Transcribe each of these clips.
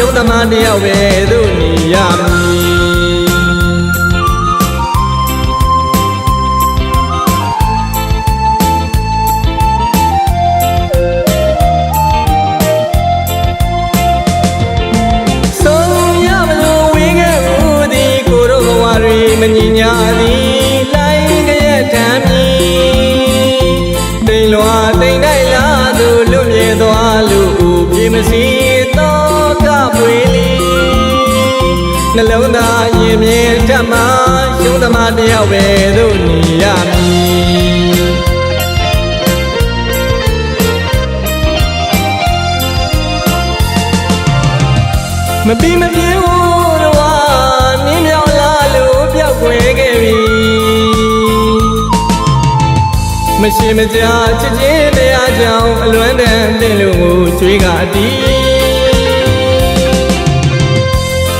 ရှုံးသမားတယောက်ပဲသူနေရမည်ဆုံးရမလို့ဝေးခဲ့ဘူးသည်ကိုတို့ဘဝတွေမညီညာသည်လိုက်ကြရဲ့ထမ်းမည်တိမ်လွာတိမ်တိုက်လာသူလွတ်မြေသွားလူပြေမစီတော့ကပွေလီနှလုံးသားရင်မြင်တတ်မှရှုံးသမားတယောက်ပဲသူနေရမည်မပြီးမပြေဘူးတော့နင်းမြောင်လာလို့ပြောက်ွယ်ခဲ့ပြီမရှိမကြားချစ်ချင်းတရားကြောင့်အလွမ်းတန်တဲ့လူကိုကြွေးကအတီး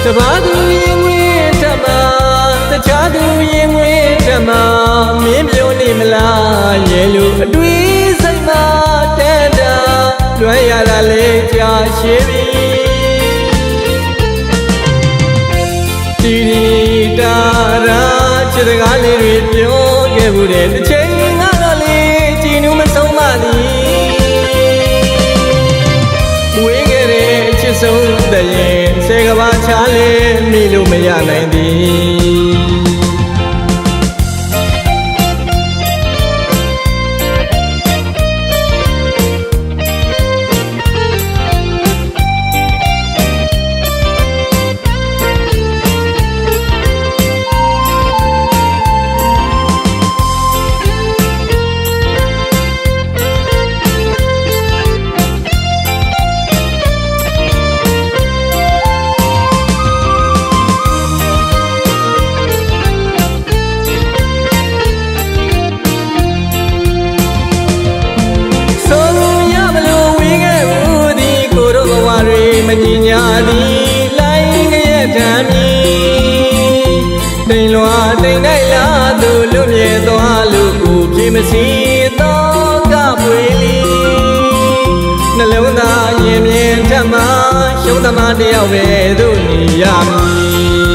တပါးသူရင်ဝင်တမတခြားသူရင်ဝင်တမမင်းပြောနေမလားရဲ့လူအတွေ့စိတ်မှာတဲ့တာလွမ်းရတာလေကြာရှည်ပြီတီတီတာရာချစ်စကားလေးတွေပြောခဲ့ဘူးတဲ့တစ်ချိန်ကတော့လေကြည်နူးမဆုံးမသည်ဝေးခဲ့တဲ့အချစ်ဆုံးတဲ့ရင်ဆယ်ကဘာချားလေမိလို့မရနိုင်သည်မညီညာသည်လိုက်ကြရဲ့ထမ်းမည်တိမ်လွာတိမ်တိုက်လာသူလွတ်မြေသွားလူကိုပြေမစီတော့ကပွေလီနှလုံးသားရင်မြင်ထက်မှရှုံးသမားတယောက်ပဲသူနေရမည်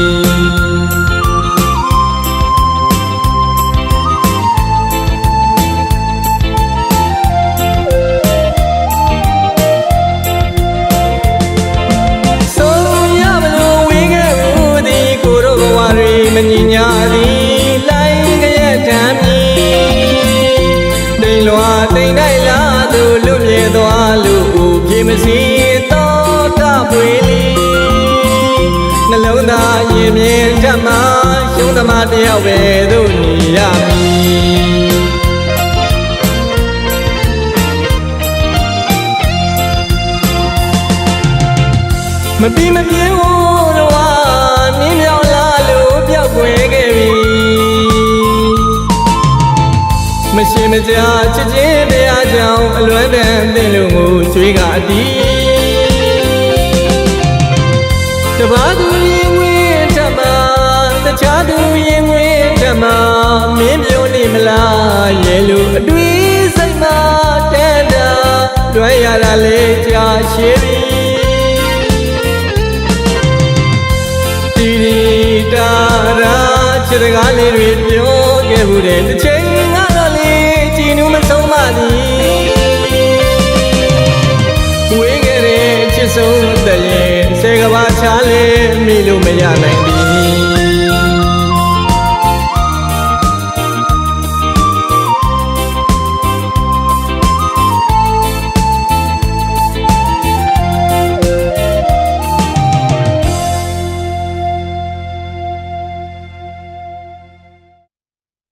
မညီညာသည်လိုက်ကြရဲ့ထမ်းမည်တိမ်လွာတိမ်တိုက်လာသူလွတ်မြေသွားလူကိုပြေမစီတော့ကပွေလီနှလုံးသားရင်မြင်တတ်မှရှုံးသမားတယောက်ပဲသူနေရမည်မပြီးမပြေဘူးတော့နင်းမြောင်လာလို့ပြောက်ွယ်ခဲ့ပြီမရှိမကြားချစ်ချင်းတရားကြောင့်အလွမ်းတန်တဲ့လူကိုကြွေးကအတီးတပါးသူရင်ဝင်တမတခြားသူရင်ဝင်တမမင်းပြောနေမလားရဲ့လူအတွေ့စိတ်မှာတဲ့တာလွမ်းရတာလေကြာရှည်ပြီတီတီတာရာချစ်စကားလေးတွေပြောခဲ့ဘူးတဲ့တစ်ချိန်ကတော့လေကြည်နူးမဆုံးမသည်ဝေးခဲ့တဲ့အချစ်ဆုံးတဲ့ရင်ဆယ်ကဘာချားလေမိလို့မရနိုင်